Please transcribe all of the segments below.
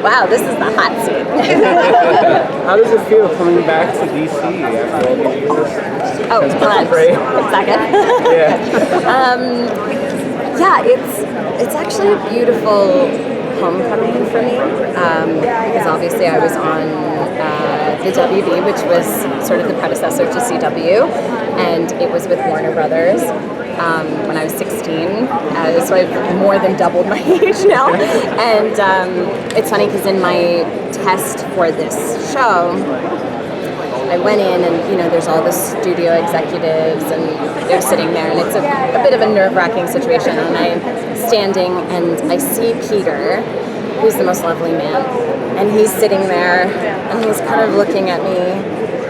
wow, this is the hot seat. How does it feel coming back to DC after all these years? Oh, hold on. A second. It's actually a beautiful homecoming for me, because obviously I was on the WB, which was sort of the predecessor to CW, and it was with Warner Brothers when I was 16, so I've more than doubled my age now. And it's funny because in my test for this show, I went in and, there's all the studio executives and they're sitting there, and it's a bit of a nerve-wracking situation, and I'm standing and I see Peter, who's the most lovely man, and he's sitting there and he's kind of looking at me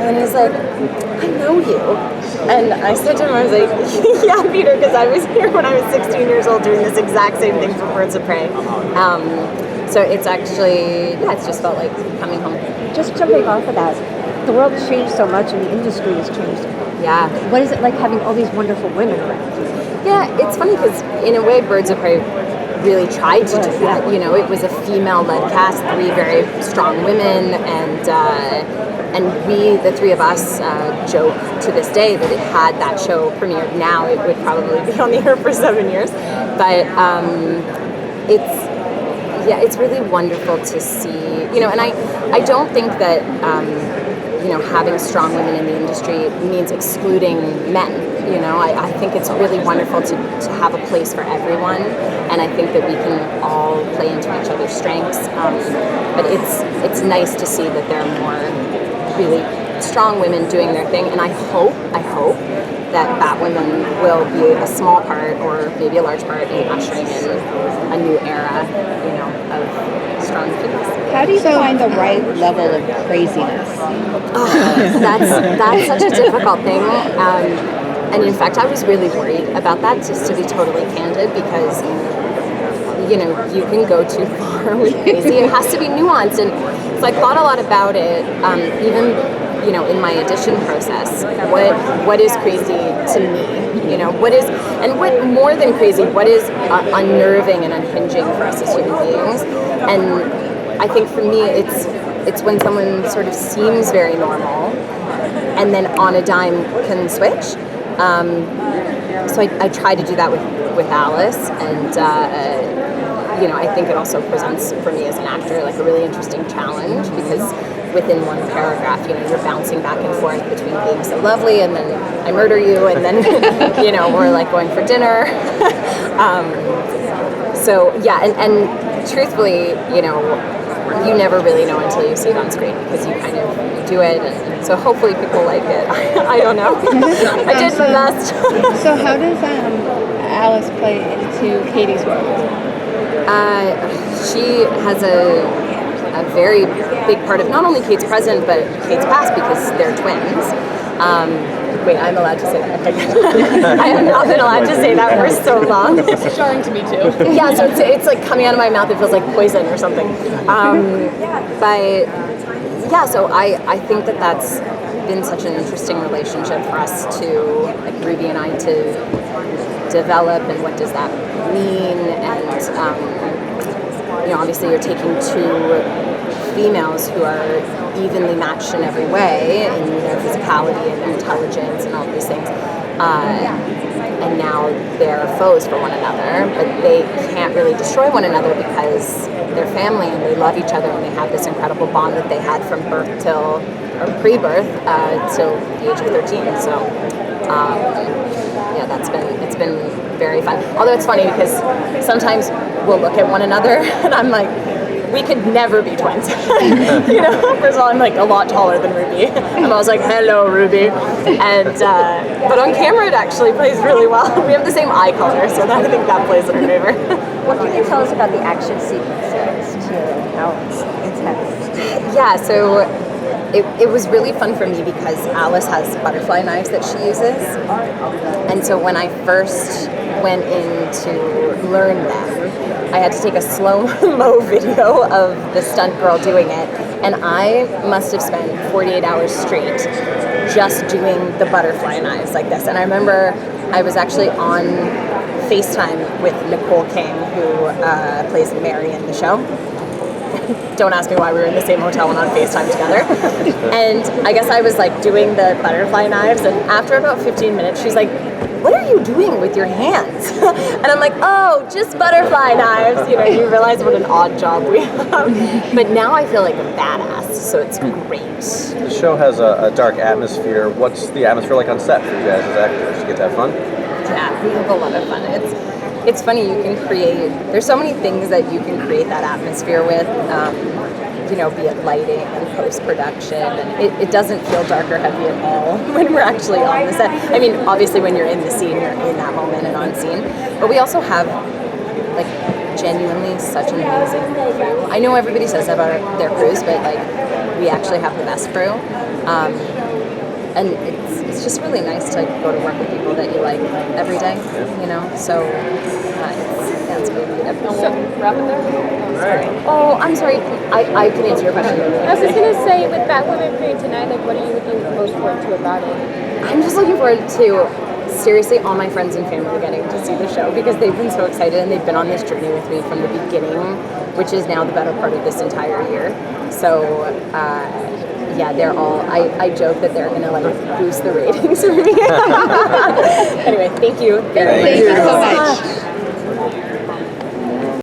and he's like, I know you. And I said to him, I was like, yeah, Peter, because I was here when I was 16 years old doing this exact same thing for Birds of Prey. So it's actually, it's just felt like coming home. Just jumping off of that, the world has changed so much and the industry has changed. Yeah. What is it like having all these wonderful women around? Yeah, it's funny because in a way Birds of Prey really tried to do that. It was a female-led cast, 3 very strong women, and we, the 3 of us, joke to this day that had that show premiered now, it would probably be on the air for 7 years. But it's really wonderful to see, and I don't think that, having strong women in the industry means excluding men. I think it's really wonderful to have a place for everyone, and I think that we can all play into each other's strengths. But it's nice to see that there are more really strong women doing their thing, and I hope that Batwoman will be a small part, or maybe a large part, in ushering in a new era, of strong females. How do you find the right level of craziness? Oh, that's such a difficult thing. And in fact, I was really worried about that, just to be totally candid, because you can go too far with crazy. It has to be nuanced, and so I thought a lot about it. Even in my audition process, what is crazy to me? What more than crazy? What is unnerving and unhinging for us as human beings? And I think for me, it's when someone sort of seems very normal, and then on a dime can switch. So I try to do that with Alice, and I think it also presents for me as an actor like a really interesting challenge, because within one paragraph, you're bouncing back and forth between being so lovely and then I murder you, and then we're like going for dinner. And truthfully, you never really know until you see it on screen, because you kind of do it, and so hopefully people like it. I don't know. I did my best. So how does Alice play into Katie's world? She has a very big part of not only Kate's present, but Kate's past, because they're twins. Wait, I'm allowed to say that. I have not been allowed to say that for so long. It's jarring to me too. Yeah, so it's like coming out of my mouth, it feels like poison or something. So I think that's been such an interesting relationship for us to, like Ruby and I, to develop, and what does that mean? And obviously you're taking 2 females who are evenly matched in every way, in their physicality and their intelligence and all these things, and now they're foes for one another, but they can't really destroy one another because they're family and they love each other, and they have this incredible bond that they had from birth till, or pre-birth, till the age of 13. So it's been very fun. Although it's funny because sometimes we'll look at one another and I'm like, we could never be twins. First of all, I'm like a lot taller than Ruby. I'm always like, hello, Ruby. And but on camera, it actually plays really well. We have the same eye color, so I think that plays in our favor. What can you tell us about the action sequences too? How intense? Yeah, so it was really fun for me because Alice has butterfly knives that she uses, and so when I first went in to learn them, I had to take a slow-mo video of the stunt girl doing it, and I must have spent 48 hours straight just doing the butterfly knives like this. And I remember I was actually on FaceTime with Nicole King, who plays Mary in the show, don't ask me why we were in the same hotel and on FaceTime together. And I guess I was like doing the butterfly knives, and after about 15 minutes, she's like, "What are you doing with your hands?" And I'm like, "Oh, just butterfly knives." You know, you realize what an odd job we have. But now I feel like a badass, so it's great. The show has a dark atmosphere. What's the atmosphere like on set for you guys as actors? You get that fun? Yeah, we have a lot of fun. It's funny, you can create, there's so many things that you can create that atmosphere with, you know, be it lighting and post-production, and it doesn't feel dark or heavy at all when we're actually on the set. I mean, obviously when you're in the scene, you're in that moment and on scene, but we also have, like, genuinely such an amazing crew. I know everybody says that about their crews, but, like, we actually have the best crew. And it's just really nice to go to work with people that you like every day, you know. So it's really good. So, wrap it there. Oh, I'm sorry. I can answer your question. I was just gonna say, with Batwoman premiering tonight, like, what are you looking most forward to about it? I'm just looking forward to, seriously, all my friends and family getting to see the show, because they've been so excited and they've been on this journey with me from the beginning, which is now the better part of this entire year. So. Yeah, they're all, I joke that they're gonna like boost the ratings for me. Anyway, thank you. Thank you so much.